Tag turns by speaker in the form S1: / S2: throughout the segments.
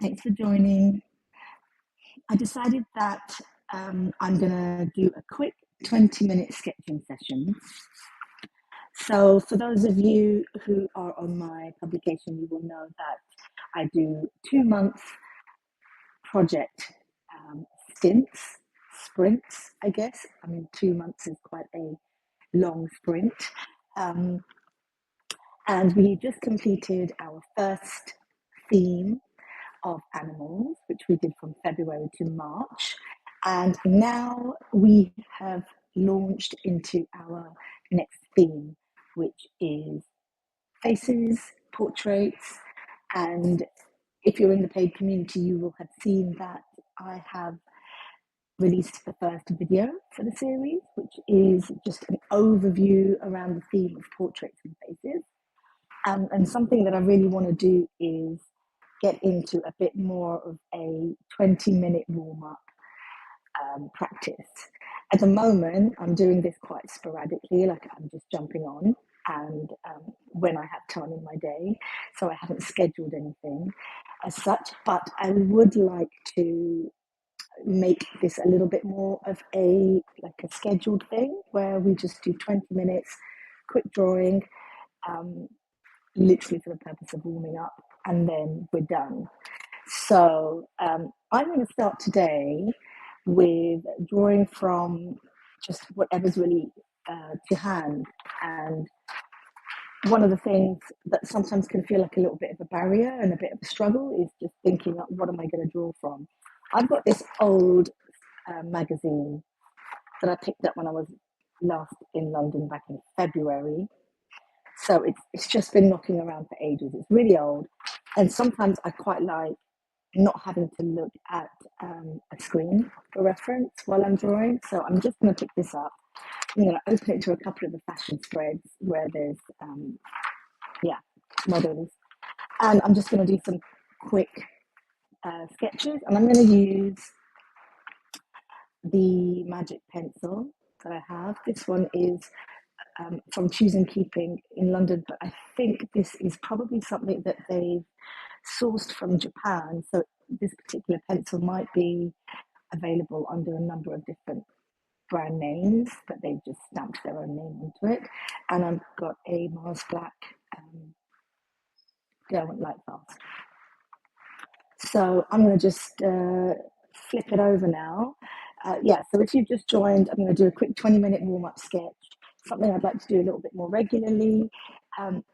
S1: Thanks for joining. I decided that I'm going to do a quick 20-minute sketching session. So for those of you who are on my publication, you will know that I do 2 month project sprints, I guess. I mean, 2 months is quite a long sprint. And we just completed our first theme of animals, which we did from February to March. And now we have launched into our next theme, which is faces, portraits. And if you're in the paid community, you will have seen that I have released the first video for the series, which is just an overview around the theme of portraits and faces. And something that I really want to do is get into a bit more of a 20-minute warm-up practice. At the moment, I'm doing this quite sporadically, like I'm just jumping on and when I have time in my day. So I haven't scheduled anything as such, but I would like to make this a little bit more of a scheduled thing where we just do 20 minutes, quick drawing, literally for the purpose of warming up, and then we're done. So I'm going to start today with drawing from just whatever's really to hand. And one of the things that sometimes can feel like a little bit of a barrier and a bit of a struggle is just thinking, what am I going to draw from? I've got this old magazine that I picked up when I was last in London back in February. So it's just been knocking around for ages. It's really old. And sometimes I quite like not having to look at a screen for reference while I'm drawing. So I'm just going to pick this up. I'm going to open it to a couple of the fashion spreads where there's, models. And I'm just going to do some quick sketches. And I'm going to use the magic pencil that I have. This one is from Choose and Keeping in London, but I think this is probably something that they've sourced from Japan. So this particular pencil might be available under a number of different brand names, but they've just stamped their own name onto it. And I've got a Mars Black Derwent Light Fast. So I'm going to just flip it over now. So if you've just joined, I'm going to do a quick 20-minute warm-up sketch, something I'd like to do a little bit more regularly.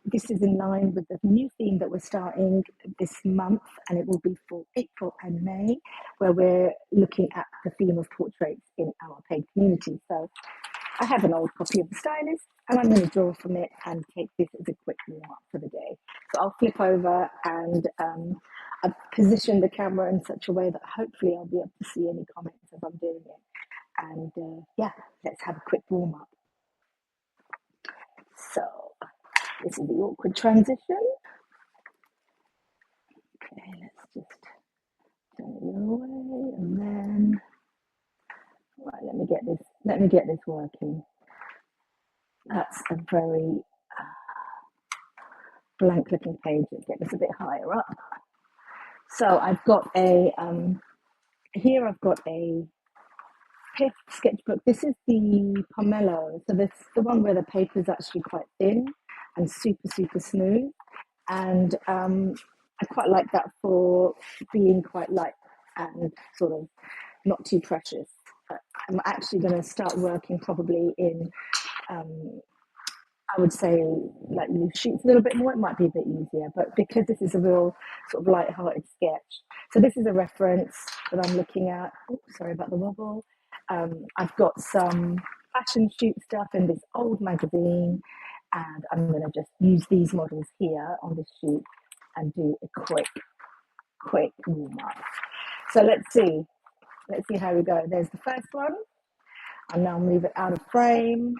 S1: This is in line with the new theme that we're starting this month, and it will be for April and May, where we're looking at the theme of portraits in our paid community. So I have an old copy of The Stylist, and I'm going to draw from it and take this as a quick warm-up for the day. So I'll flip over and I've positioned the camera in such a way that hopefully I'll be able to see any comments as I'm doing it. And let's have a quick warm-up. So this is the awkward transition. Okay, let's just turn it away, and then let me get this working. That's a very blank looking page. Let's get this a bit higher up. So I've got a here I've got a Piff sketchbook. This is the Pomelo. So this is the one where the paper is actually quite thin and super smooth. And I quite like that for being quite light and sort of not too precious. I'm actually going to start working probably in, I would say, like loose sheets a little bit more. It might be a bit easier, but because this is a real sort of light-hearted sketch. So this is a reference that I'm looking at. Oh, sorry about the wobble. I've got some fashion shoot stuff in this old magazine, and I'm going to just use these models here on this shoot and do a quick warm-up. So let's see how we go. There's the first one. I'll now move it out of frame.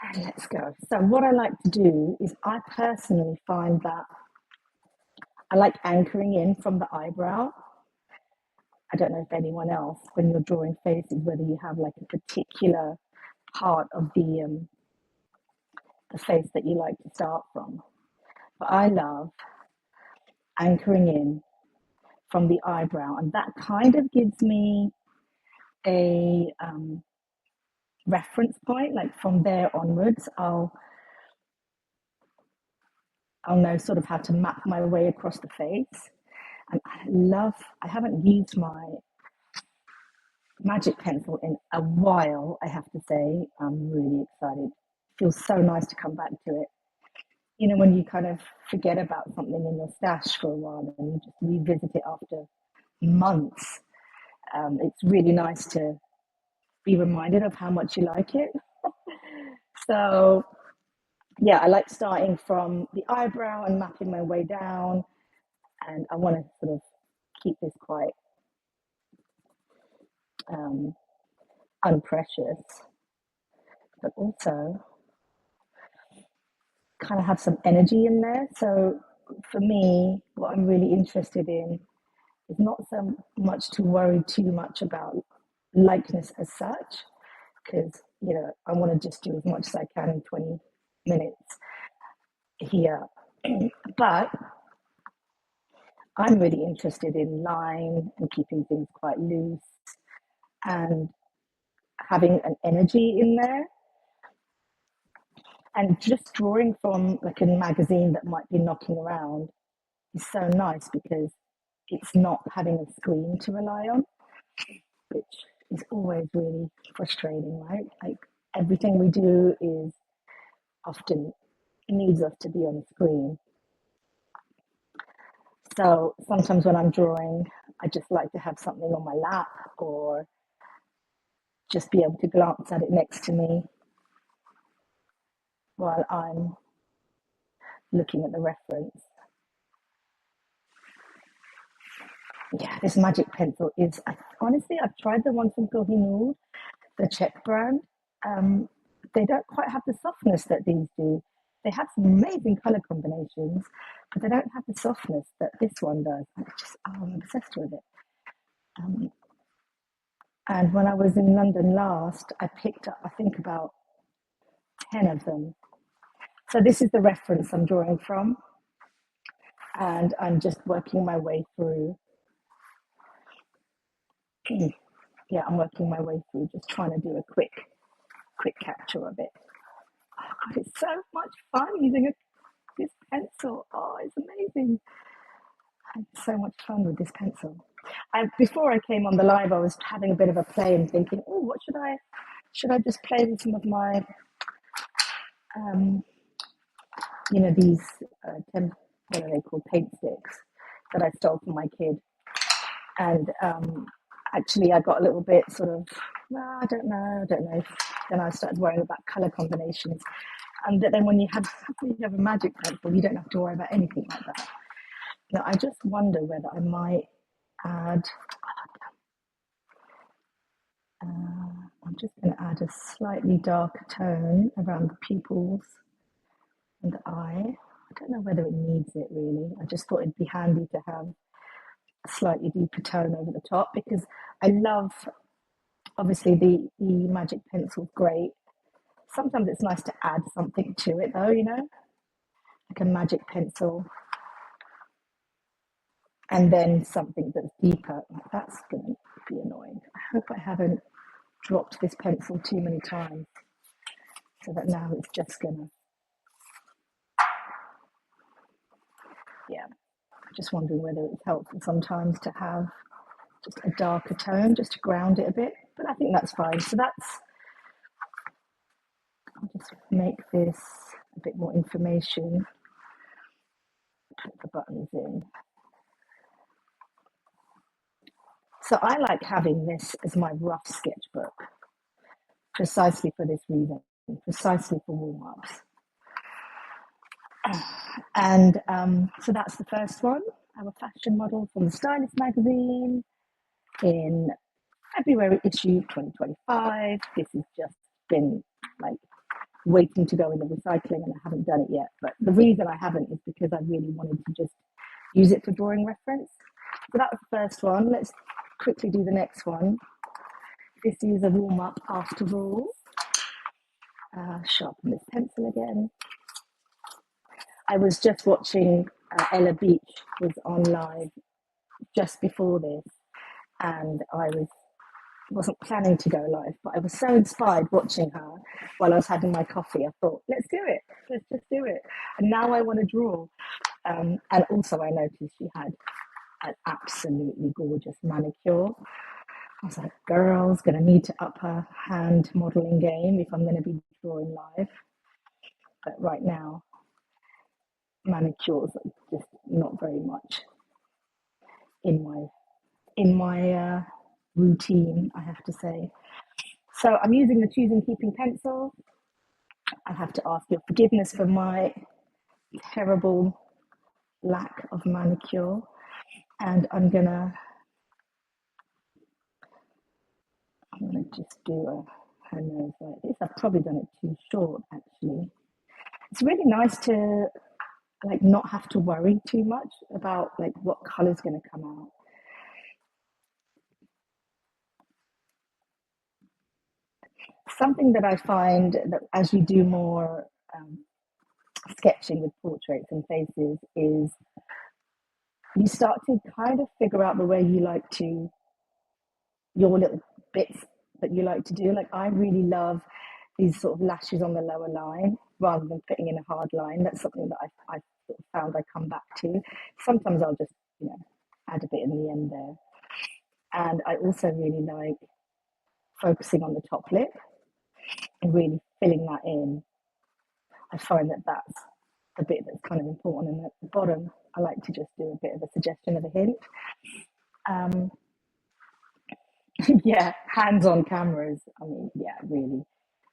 S1: And let's go. So what I like to do is I personally find that I like anchoring in from the eyebrow. I don't know if anyone else, when you're drawing faces, whether you have like a particular part of the face that you like to start from. But I love anchoring in from the eyebrow, and that kind of gives me a reference point. Like from there onwards, I'll know sort of how to map my way across the face. And I haven't used my magic pencil in a while, I have to say. I'm really excited. Feels so nice to come back to it. You know, when you kind of forget about something in your stash for a while and you just revisit it after months, it's really nice to be reminded of how much you like it. So, yeah, I like starting from the eyebrow and mapping my way down. And I want to sort of keep this quite um, unprecious, but also kind of have some energy in there. So for me, what I'm really interested in is not so much to worry too much about likeness as such, because I want to just do as much as I can in 20 minutes here. But I'm really interested in line and keeping things quite loose and having an energy in there. And just drawing from like a magazine that might be knocking around is so nice because it's not having a screen to rely on, which is always really frustrating, right? Like everything we do is often needs us to be on a screen. So sometimes when I'm drawing, I just like to have something on my lap or just be able to glance at it next to me while I'm looking at the reference. Yeah, this magic pencil is, honestly, I've tried the ones from Kohinoor, the Czech brand. Um, they don't quite have the softness that these do. They have some amazing color combinations, but they don't have the softness that this one does. I'm obsessed with it. Um, and when I was in London last, I picked up, I think, about 10 of them. So this is the reference I'm drawing from, and I'm just working my way through. Yeah, I'm working my way through, just trying to do a quick capture of it. Oh, God, it's so much fun using this pencil. Oh, it's amazing. I had so much fun with this pencil. Before I came on the live, I was having a bit of a play and thinking, oh, what should I just play with some of my, um, these, what are they called, paint sticks that I stole from my kid. And actually, I got a little bit sort of, well, I don't know. Then I started worrying about color combinations. And then when you have a magic pencil, you don't have to worry about anything like that. Now, I just wonder whether I might add, I'm just going to add a slightly darker tone around the pupils and the eye. I don't know whether it needs it really. I just thought it'd be handy to have a slightly deeper tone over the top because I love, obviously, the magic pencil's great. Sometimes it's nice to add something to it though, like a magic pencil and then something that's deeper. That's going to be annoying. I hope I haven't dropped this pencil too many times so that now it's just going to, yeah. I'm just wondering whether it's helpful sometimes to have just a darker tone just to ground it a bit, but I think that's fine. So I'll just make this a bit more information, put the buttons in. So I like having this as my rough sketchbook, precisely for this reason, precisely for warm-ups. And so that's the first one. I'm a fashion model from the Stylist magazine in February issue 2025. This has just been like waiting to go in the recycling and I haven't done it yet. But the reason I haven't is because I really wanted to just use it for drawing reference. So that was the first one. Let's quickly do the next one. This is a warm-up after all. Sharpen this pencil again. I was just watching Ella Beach was on live just before this, and I wasn't planning to go live, but I was so inspired watching her while I was having my coffee. I thought, let's do it. Let's just do it. And now I want to draw. And also, I noticed she had an absolutely gorgeous manicure. I was like, girl's going to need to up her hand modeling game if I'm going to be drawing live. But right now, manicures are just not very much in my routine, I have to say. So I'm using the Choosing Keeping pencil. I have to ask your forgiveness for my terrible lack of manicure, and I'm gonna just do her nose like this. I've probably done it too short, actually. It's really nice to like not have to worry too much about like what color's going to come out. Something that I find that as you do more sketching with portraits and faces is you start to kind of figure out the way you like to your little bits that you like to do. Like I really love these sort of lashes on the lower line rather than putting in a hard line. That's something that I sort of found I come back to. Sometimes I'll just, add a bit in the end there. And I also really like focusing on the top lip and really filling that in. I find that that's the bit that's kind of important. And at the bottom, I like to just do a bit of a suggestion of a hint. Um, yeah, hands on cameras. I mean, yeah, really.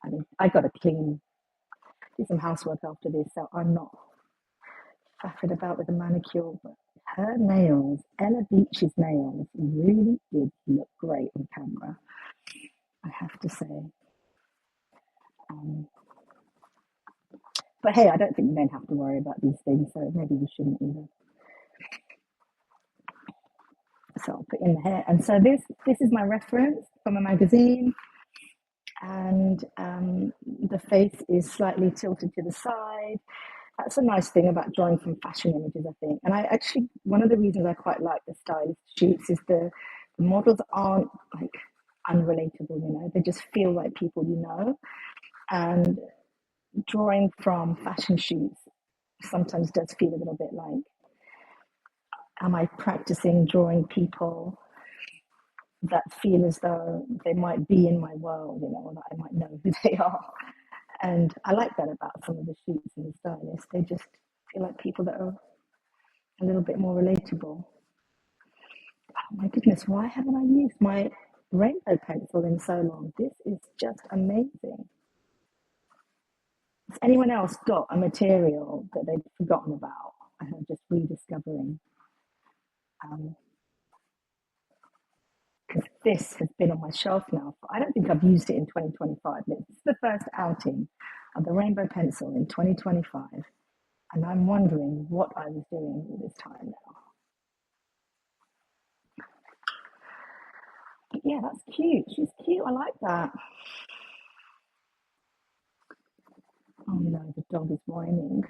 S1: I mean, I got to do some housework after this, so I'm not faffing about with a manicure. But her nails, Ella Beach's nails, really did look great on camera, I have to say. Um, but hey, I don't think men have to worry about these things, so maybe we shouldn't either. So I'll put in the hair, and so this is my reference from a magazine, and the face is slightly tilted to the side. That's a nice thing about drawing from fashion images, I think. And I actually, one of the reasons I quite like the stylist shoots is the models aren't like unrelatable, they just feel like people And drawing from fashion shoots sometimes does feel a little bit like, am I practicing drawing people that feel as though they might be in my world, or that I might know who they are? And I like that about some of the shoots and the stylists. They just feel like people that are a little bit more relatable. Oh my goodness, why haven't I used my rainbow pencil in so long? This is just amazing. Has anyone else got a material that they've forgotten about and are just rediscovering? Because this has been on my shelf now. I don't think I've used it in 2025. This is the first outing of the rainbow pencil in 2025. And I'm wondering what I was doing all this time now. But yeah, that's cute. She's cute. I like that. Oh no, the dog is whining.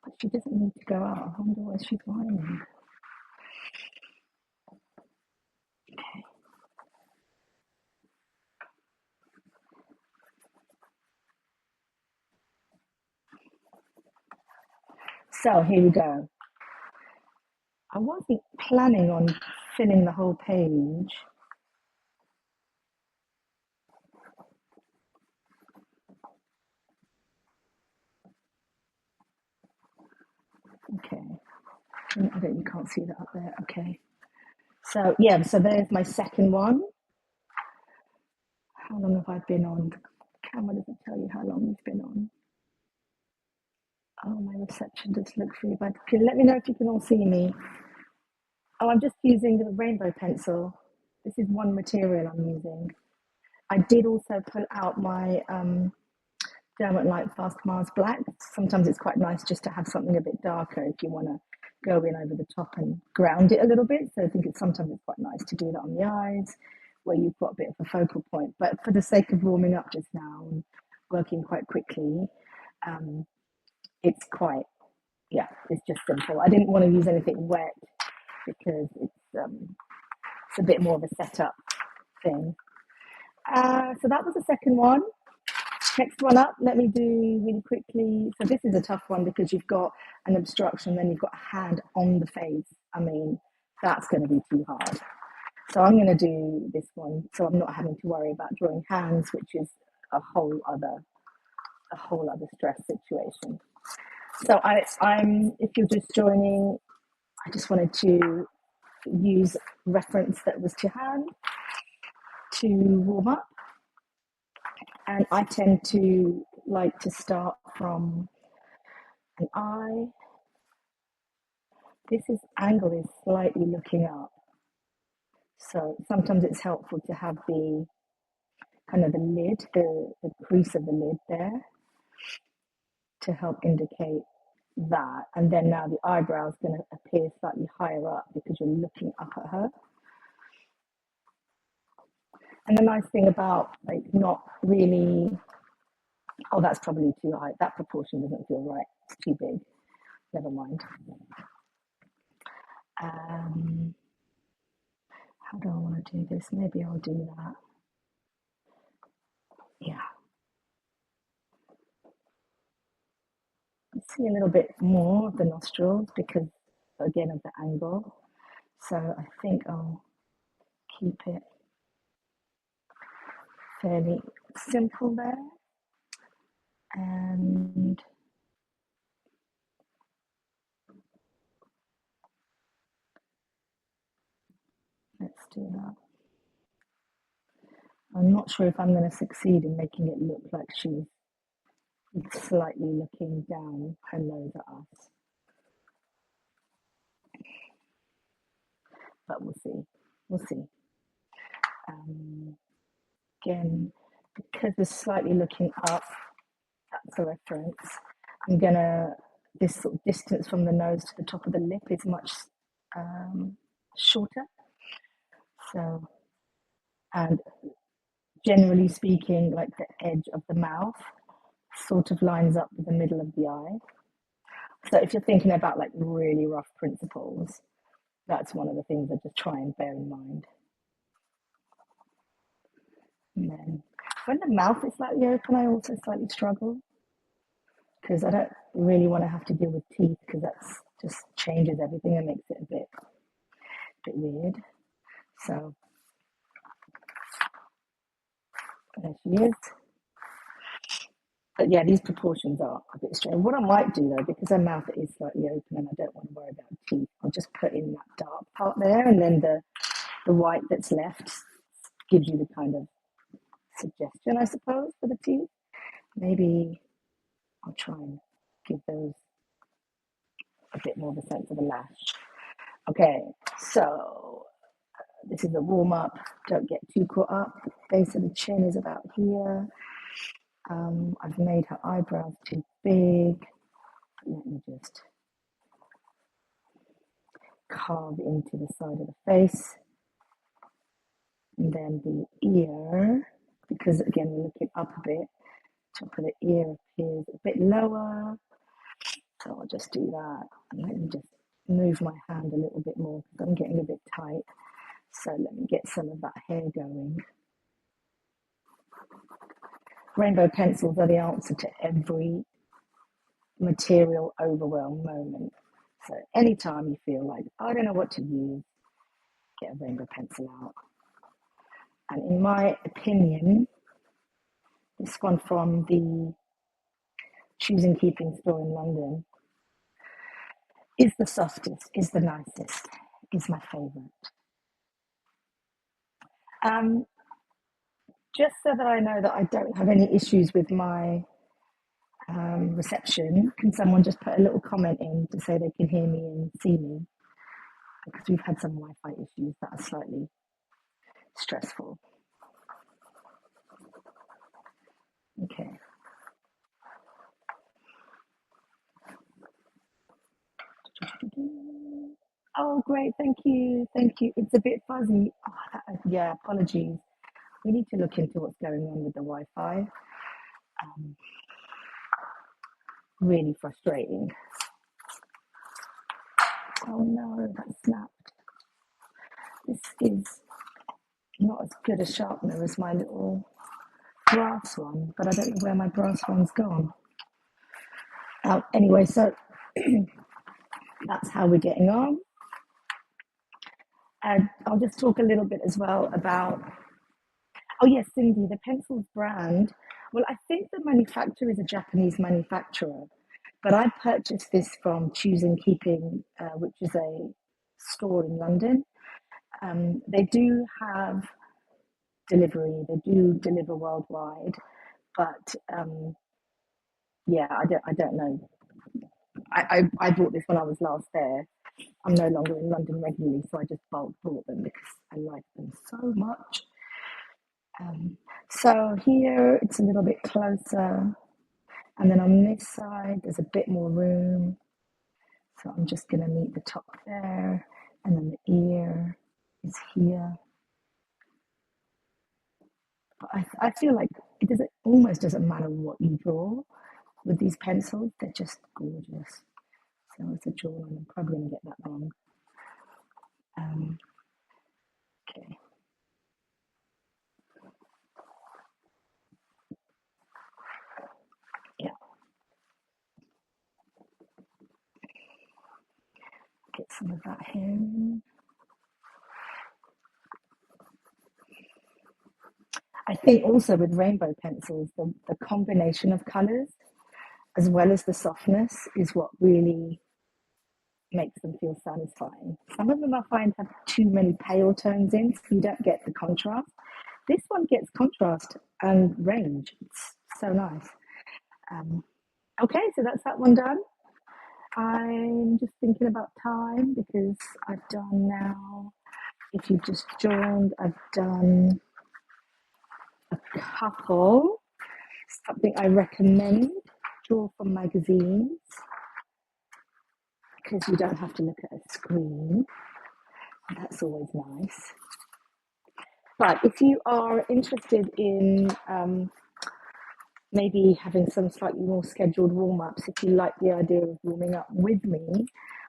S1: But she doesn't need to go out. I wonder why she's whining. So here we go. I wasn't planning on filling the whole page. Okay. I don't, you can't see that up there. Okay. So yeah, so there's my second one. How long have I been on? The camera doesn't tell you how long you've been on. Oh, my reception does look really bad. Can you let me know if you can all see me? Oh, I'm just using the rainbow pencil. This is one material I'm using. I did also pull out my Derwent Light Fast Mars Black. Sometimes it's quite nice just to have something a bit darker if you want to go in over the top and ground it a little bit. So I think sometimes it's quite nice to do that on the eyes where you've got a bit of a focal point. But for the sake of warming up just now and working quite quickly, it's quite yeah, it's just simple. I didn't want to use anything wet because it's a bit more of a setup thing. So that was the second one. Next one up, let me do really quickly. So this is a tough one because you've got an obstruction, then you've got a hand on the face. I mean, that's going to be too hard. So I'm going to do this one, so I'm not having to worry about drawing hands, which is a whole other stress situation. So I'm if you're just joining, I just wanted to use reference that was to hand to warm up, and I tend to like to start from an eye. This is angle is slightly looking up, so sometimes it's helpful to have the kind of the lid, the crease of the lid there to help indicate that. And then now the eyebrow is going to appear slightly higher up because you're looking up at her. And the nice thing about like not really, oh, that's probably too high. That proportion doesn't feel right. It's too big. Never mind. How do I want to do this? Maybe I'll do that. Yeah. See a little bit more of the nostrils because, again, of the angle. So I think I'll keep it fairly simple there. And let's do that. I'm not sure if I'm going to succeed in making it look like she's slightly looking down her nose at us. But we'll see. We'll see. Again, because we're slightly looking up, that's a reference. I'm gonna, this sort of distance from the nose to the top of the lip is much shorter. So, and generally speaking, like the edge of the mouth sort of lines up with the middle of the eye. So if you're thinking about like really rough principles, that's one of the things I just try and bear in mind. And then when the mouth is slightly open, I also slightly struggle because I don't really want to have to deal with teeth because that's just changes everything and makes it a bit weird. So there she is. But yeah, these proportions are a bit strange. What I might do though, because her mouth is slightly open and I don't want to worry about teeth, I'll just put in that dark part there, and then the white that's left gives you the kind of suggestion, I suppose, for the teeth. Maybe I'll try and give those a bit more of a sense of a lash. Okay, so this is a warm up. Don't get too caught up. Base of the chin is about here. I've made her eyebrows too big. Let me just carve into the side of the face. And then the ear, because again, we're looking up a bit, top of the ear appears a bit lower. So I'll just do that. And let me just move my hand a little bit more because I'm getting a bit tight. So let me get some of that hair going. Rainbow pencils are the answer to every material overwhelm moment. So anytime you feel like, I don't know what to use, get a rainbow pencil out. And in my opinion, this one from the Choosing Keeping store in London is the softest, is the nicest, is my favorite. Just so that I know that I don't have any issues with my reception, can someone just put a little comment in to say they can hear me and see me? Because we've had some Wi-Fi issues that are slightly stressful. Okay. Oh, great. Thank you. Thank you. It's a bit fuzzy. Oh, yeah, apologies. We need to look into what's going on with the Wi-Fi. Really frustrating. Oh no, that snapped. This is not as good a sharpener as my little brass one, but I don't know where my brass one's gone. Anyway, so that's how we're getting on. And I'll just talk a little bit as well about, oh yes, Cindy, the pencils brand. Well, I think the manufacturer is a Japanese manufacturer, but I purchased this from Choose and Keeping, which is a store in London. They do have delivery, they do deliver worldwide, but yeah, I don't know. I bought this when I was last there. I'm no longer in London regularly, so I just bulk bought them because I like them so much. So here it's a little bit closer, and then on this side there's a bit more room. So I'm just going to meet the top there, and then the ear is here. But I feel like it almost doesn't matter what you draw with these pencils; they're just gorgeous. So it's a jawline. I'm probably going to get that wrong. Okay. Yeah. Get some of that here. I think also with rainbow pencils, the combination of colours as well as the softness is what really makes them feel satisfying. Some of them I find have too many pale tones in, so you don't get the contrast. This one gets contrast and range. It's so nice. Okay, so that's that one done. I'm just thinking about time because I've done now, if you've just joined, I've done a couple. Something I recommend, draw from magazines because you don't have to look at a screen. That's always nice. But if you are interested in maybe having some slightly more scheduled warm ups, if you like the idea of warming up with me,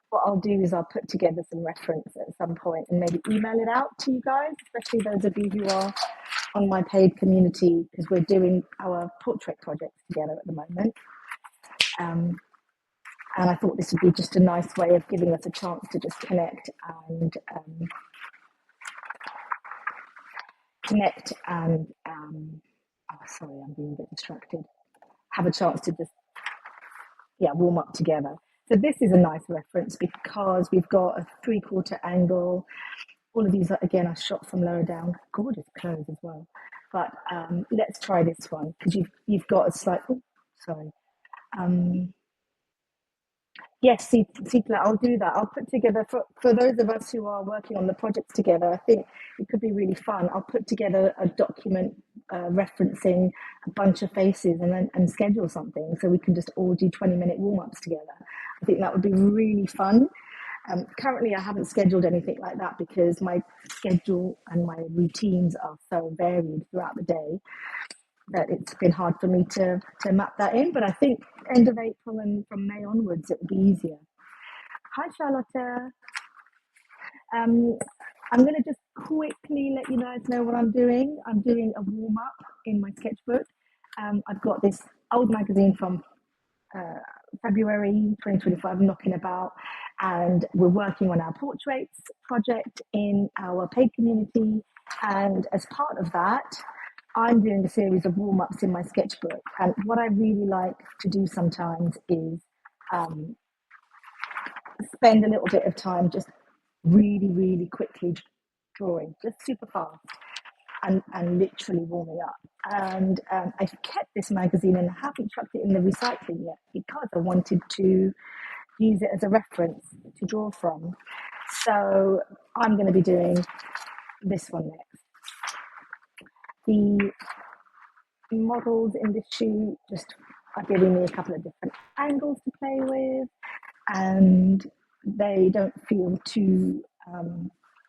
S1: what I'll do is I'll put together some reference at some point and maybe email it out to you guys, especially those of you who are on my paid community, because we're doing our portrait projects together at the moment. And I thought this would be just a nice way of giving us a chance to just connect and oh, sorry, I'm being a bit distracted. Have a chance to just warm up together. So this is a nice reference because we've got a 3/4 angle. All of these are, again, are shot from lower down. Gorgeous clothes as well. But let's try this one because you've got a slight. Oh, sorry. Yes, Sitla, I'll do that. I'll put together, for those of us who are working on the projects together, I think it could be really fun. I'll put together a document referencing a bunch of faces and schedule something so we can just all do 20-minute warm-ups together. I think that would be really fun. Currently, I haven't scheduled anything like that because my schedule and my routines are so varied throughout the day that it's been hard for me to map that in. But I think end of April and from May onwards, it will be easier. Hi, Charlotte. I'm going to just quickly let you guys know what I'm doing. I'm doing a warm up in my sketchbook. I've got this old magazine from February 2025 knocking about, and we're working on our portraits project in our paid community. And as part of that, I'm doing a series of warm ups in my sketchbook. And what I really like to do sometimes is spend a little bit of time just really, really quickly drawing, just super fast. And literally warming up. And I've kept this magazine and haven't chucked it in the recycling yet because I wanted to use it as a reference to draw from. So I'm going to be doing this one next. The models in this shoot just are giving me a couple of different angles to play with, and they don't feel too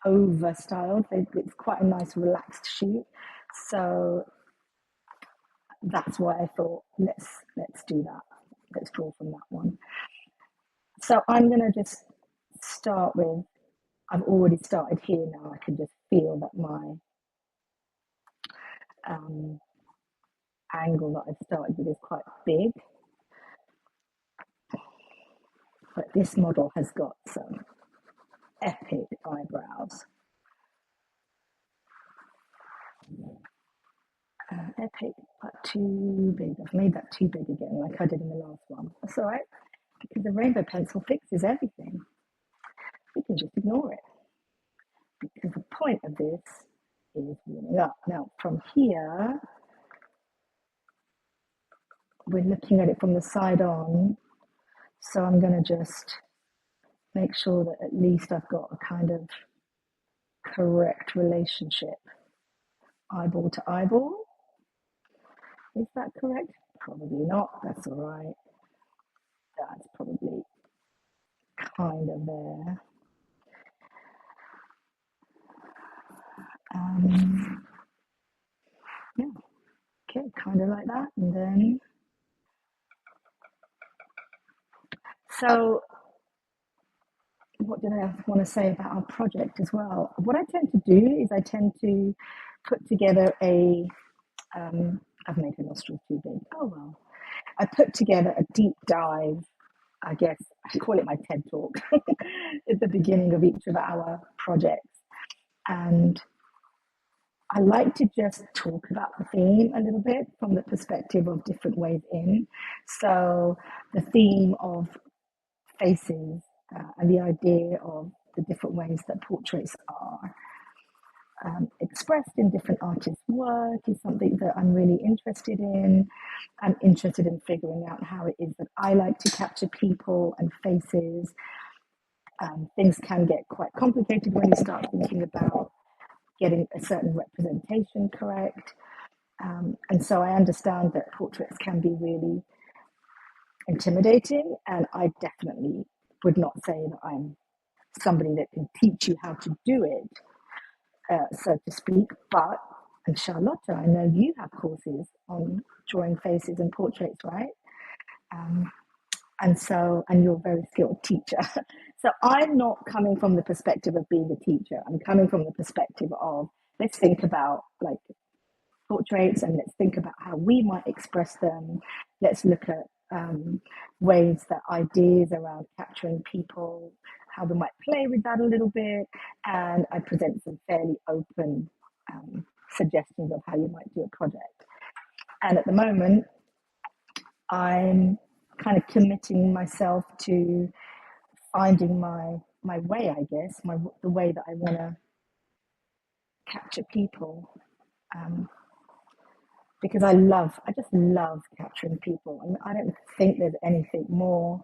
S1: over styled. It's quite a nice relaxed shoot. So that's why I thought let's do that. Let's draw from that one. So I'm going to just start with, I've already started here now. I can just feel that my angle that I've started with is quite big. But this model has got some epic eyebrows. Epic, but too big. I've made that too big again, like I did in the last one. That's all right, because the rainbow pencil fixes everything. We can just ignore it, because the point of this is warming up. Now, from here, we're looking at it from the side on, so I'm going to just make sure that at least I've got a kind of correct relationship, eyeball to eyeball. Is that correct? Probably not. That's all right. That's probably kind of there. Yeah, okay, kind of like that. And then, so what did I want to say about our project as well? What I tend to do is I tend to put together I've made the nostrils too big. Oh well. I put together a deep dive, I guess, I call it my TED talk at the beginning of each of our projects. And I like to just talk about the theme a little bit from the perspective of different ways in. So the theme of faces and the idea of the different ways that portraits are expressed in different artists' work is something that I'm really interested in. I'm interested in figuring out how it is that I like to capture people and faces. Things can get quite complicated when you start thinking about getting a certain representation correct. And so I understand that portraits can be really intimidating, and I definitely would not say that I'm somebody that can teach you how to do it, so to speak. But, and Charlotte, I know you have courses on drawing faces and portraits, right? And you're a very skilled teacher. So I'm not coming from the perspective of being a teacher. I'm coming from the perspective of, let's think about like portraits and let's think about how we might express them. Let's look at ways that ideas around capturing people, how we might play with that a little bit. And I present some fairly open suggestions of how you might do a project. And at the moment, I'm kind of committing myself to finding my way, I guess, the way that I want to capture people. Because I just love capturing people. I mean, I don't think there's anything more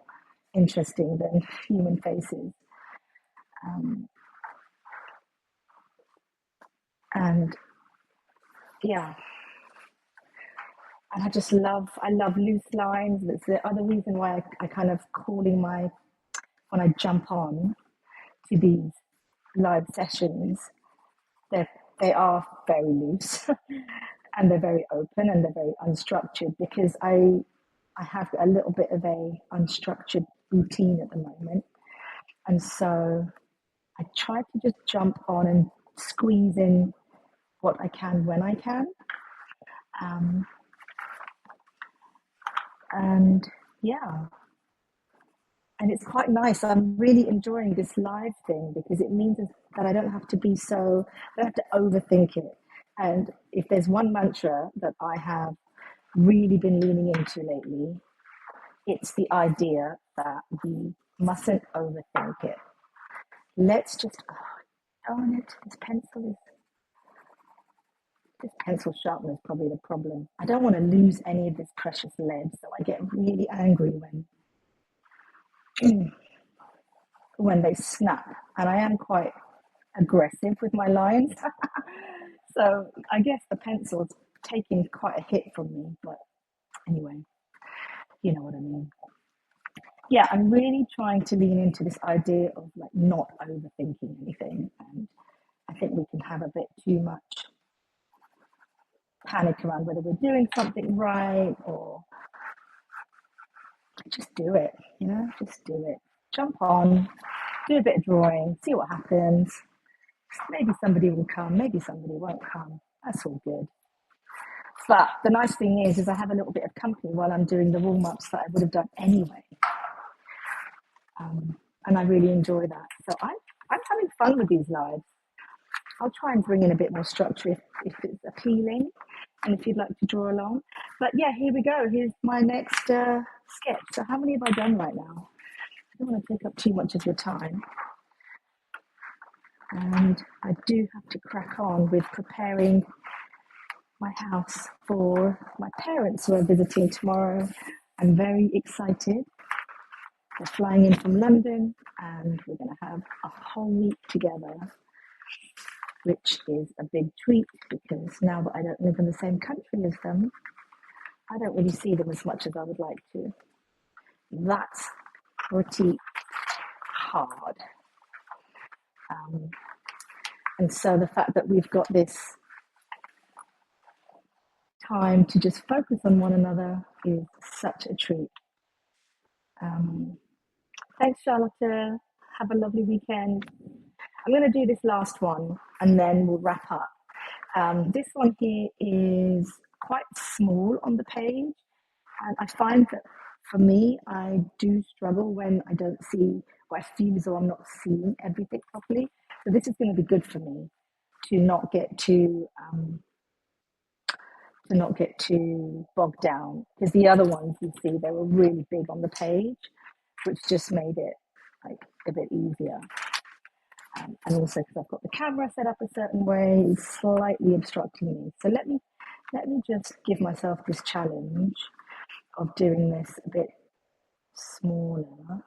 S1: interesting than human faces. And yeah, and I love loose lines. That's the other reason why I kind of calling when I jump on to these live sessions, they they are very loose and they're very open and they're very unstructured, because I have a little bit of a unstructured routine at the moment. And so I try to just jump on and squeeze in what I can when I can. And yeah, and it's quite nice. I'm really enjoying this live thing because it means that I don't have to I don't have to overthink it. And if there's one mantra that I have really been leaning into lately, it's the idea that we mustn't overthink it. Let's just, oh, darn it, this pencil sharpener is probably the problem. I don't want to lose any of this precious lead, so I get really angry when they snap, and I am quite aggressive with my lines. So I guess the pencil's taking quite a hit from me, but anyway, you know what I mean. Yeah, I'm really trying to lean into this idea of like not overthinking anything, and I think we can have a bit too much panic around whether we're doing something right, or just do it, just do it. Jump on, do a bit of drawing, see what happens. Maybe somebody will come, maybe somebody won't come. That's all good. But the nice thing is I have a little bit of company while I'm doing the warm-ups that I would have done anyway. And I really enjoy that. So I'm having fun with these lives. I'll try and bring in a bit more structure if it's appealing and if you'd like to draw along. But yeah, here we go. Here's my next sketch. So how many have I done right now? I don't want to take up too much of your time. And I do have to crack on with preparing my house for my parents who are visiting tomorrow. I'm very excited. They're flying in from London and we're going to have a whole week together, which is a big treat because now that I don't live in the same country as them, I don't really see them as much as I would like to. That's pretty hard. And so the fact that we've got this time to just focus on one another is such a treat. Thanks, Charlotte. Have a lovely weekend. I'm going to do this last one and then we'll wrap up. This one here is quite small on the page. And I find that for me, I do struggle when I don't see, or I feel as though I'm not seeing everything properly. So this is going to be good for me to not get too bogged down, because the other ones you see, they were really big on the page, which just made it like a bit easier. And also because I've got the camera set up a certain way, it's slightly obstructing me. So let me just give myself this challenge of doing this a bit smaller.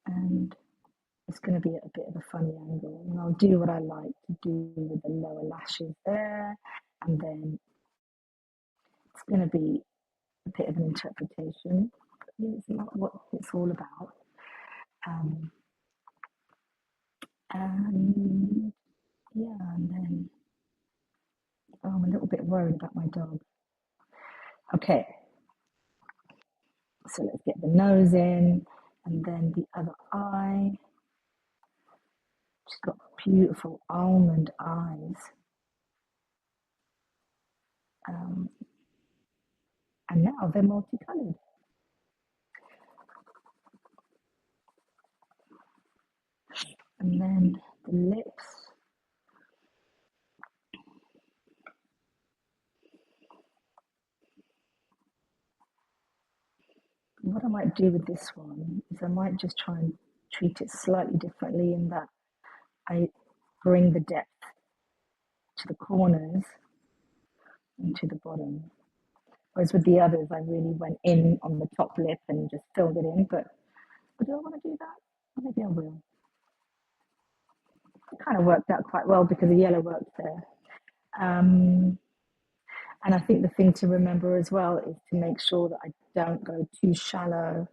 S1: And it's going to be at a bit of a funny angle. And I'll do what I like to do with the lower lashes there. And then it's going to be a bit of an interpretation. It's not what it's all about. And yeah, and then I'm a little bit worried about my dog. Okay, so let's get the nose in and then the other eye. She's got beautiful almond eyes. And now they're multicolored. And then the lips. What I might do with this one is I might just try and treat it slightly differently in that I bring the depth to the corners and to the bottom. Whereas with the others, I really went in on the top lip and just filled it in. But do I want to do that? Or maybe I will. It kind of worked out quite well because the yellow worked there. And I think the thing to remember as well is to make sure that I don't go too shallow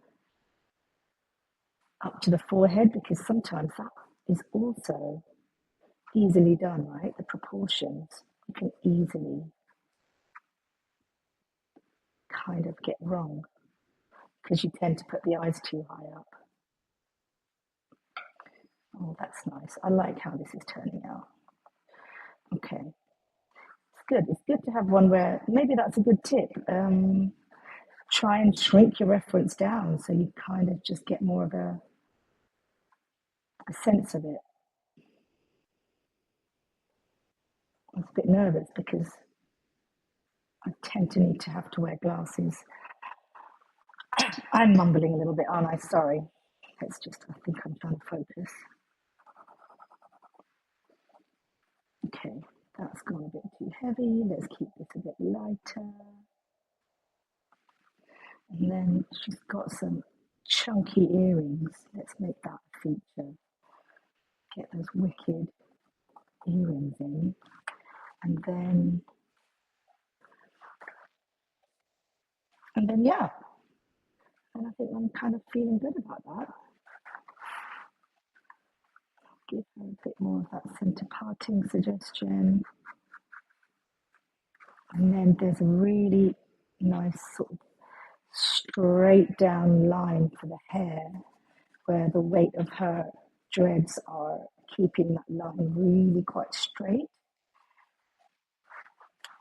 S1: up to the forehead, because sometimes that is also easily done, right? The proportions, you can easily kind of get wrong because you tend to put the eyes too high up. Oh, that's nice. I like how this is turning out. Okay. It's good. It's good to have one where maybe that's a good tip. Try and shrink your reference down so you kind of just get more of a sense of it. I was a bit nervous because I tend to need to have to wear glasses. I'm mumbling a little bit, aren't I? Sorry. It's just, I think I'm trying to focus. Okay, that's gone a bit too heavy. Let's keep this a bit lighter. And then she's got some chunky earrings. Let's make that a feature. Get those wicked earrings in. And then yeah. And I think I'm kind of feeling good about that. Give her a bit more of that center parting suggestion. And then there's a really nice sort of straight down line for the hair, where the weight of her dreads are keeping that line really quite straight.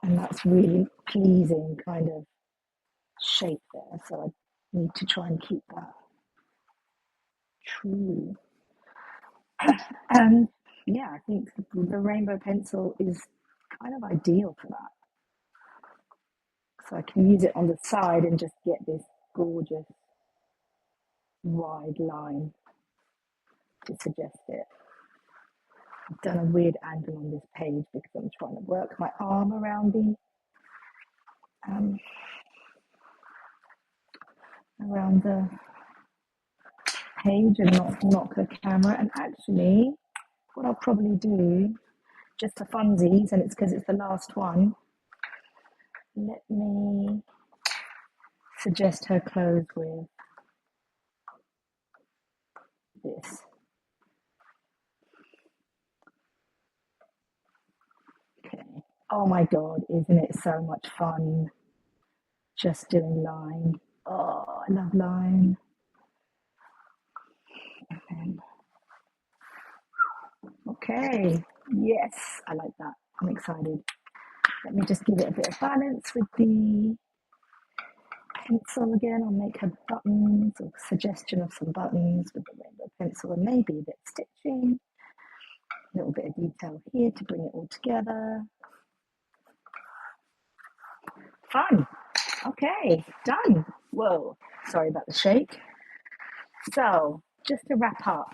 S1: And that's really pleasing kind of shape there. So I need to try and keep that true. And yeah, I think the rainbow pencil is kind of ideal for that. So I can use it on the side and just get this gorgeous wide line to suggest it. I've done a weird angle on this page because I'm trying to work my arm around um, the page and not knock the camera. And actually, what I'll probably do, just for funsies, and it's because it's the last one, let me suggest her clothes with this. Okay. Oh my God, isn't it so much fun just doing line? Oh, I love line. And okay, yes, I like that. I'm excited. Let me just give it a bit of balance with the pencil again. I'll make her buttons or suggestion of some buttons with the rainbow pencil and maybe a bit of stitching. A little bit of detail here to bring it all together. Fun. Okay, done. Whoa, sorry about the shake. So, just to wrap up,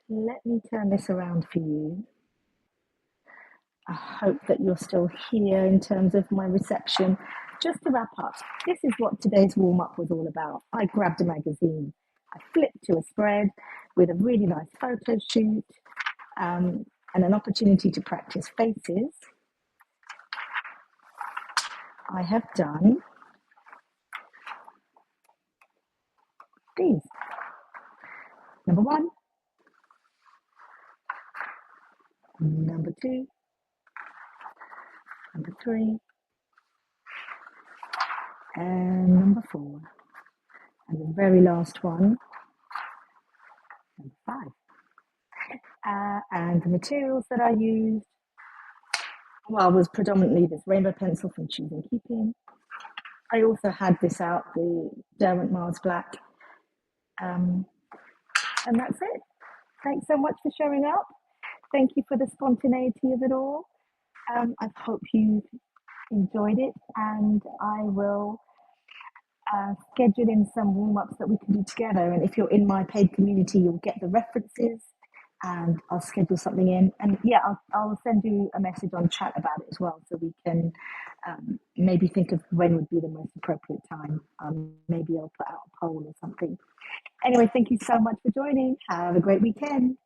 S1: let me turn this around for you. I hope that you're still here in terms of my reception. Just to wrap up, this is what today's warm up was all about. I grabbed a magazine, I flipped to a spread with a really nice photo shoot and an opportunity to practice faces. I have done these. Number one, number two, number three, and number four. And the very last one, number five. And the materials that I used, well, was predominantly this rainbow pencil from Choosing Keeping. I also had this out, the Derwent Mars Black. And that's it. Thanks so much for showing up. Thank you for the spontaneity of it all. I hope you enjoyed it, and I will schedule in some warm-ups that we can do together. And if you're in my paid community, you'll get the references and I'll schedule something in. And yeah, I'll send you a message on chat about it as well, so we can maybe think of when would be the most appropriate time. Maybe I'll put out a poll or something. Anyway, thank you so much for joining. Have a great weekend.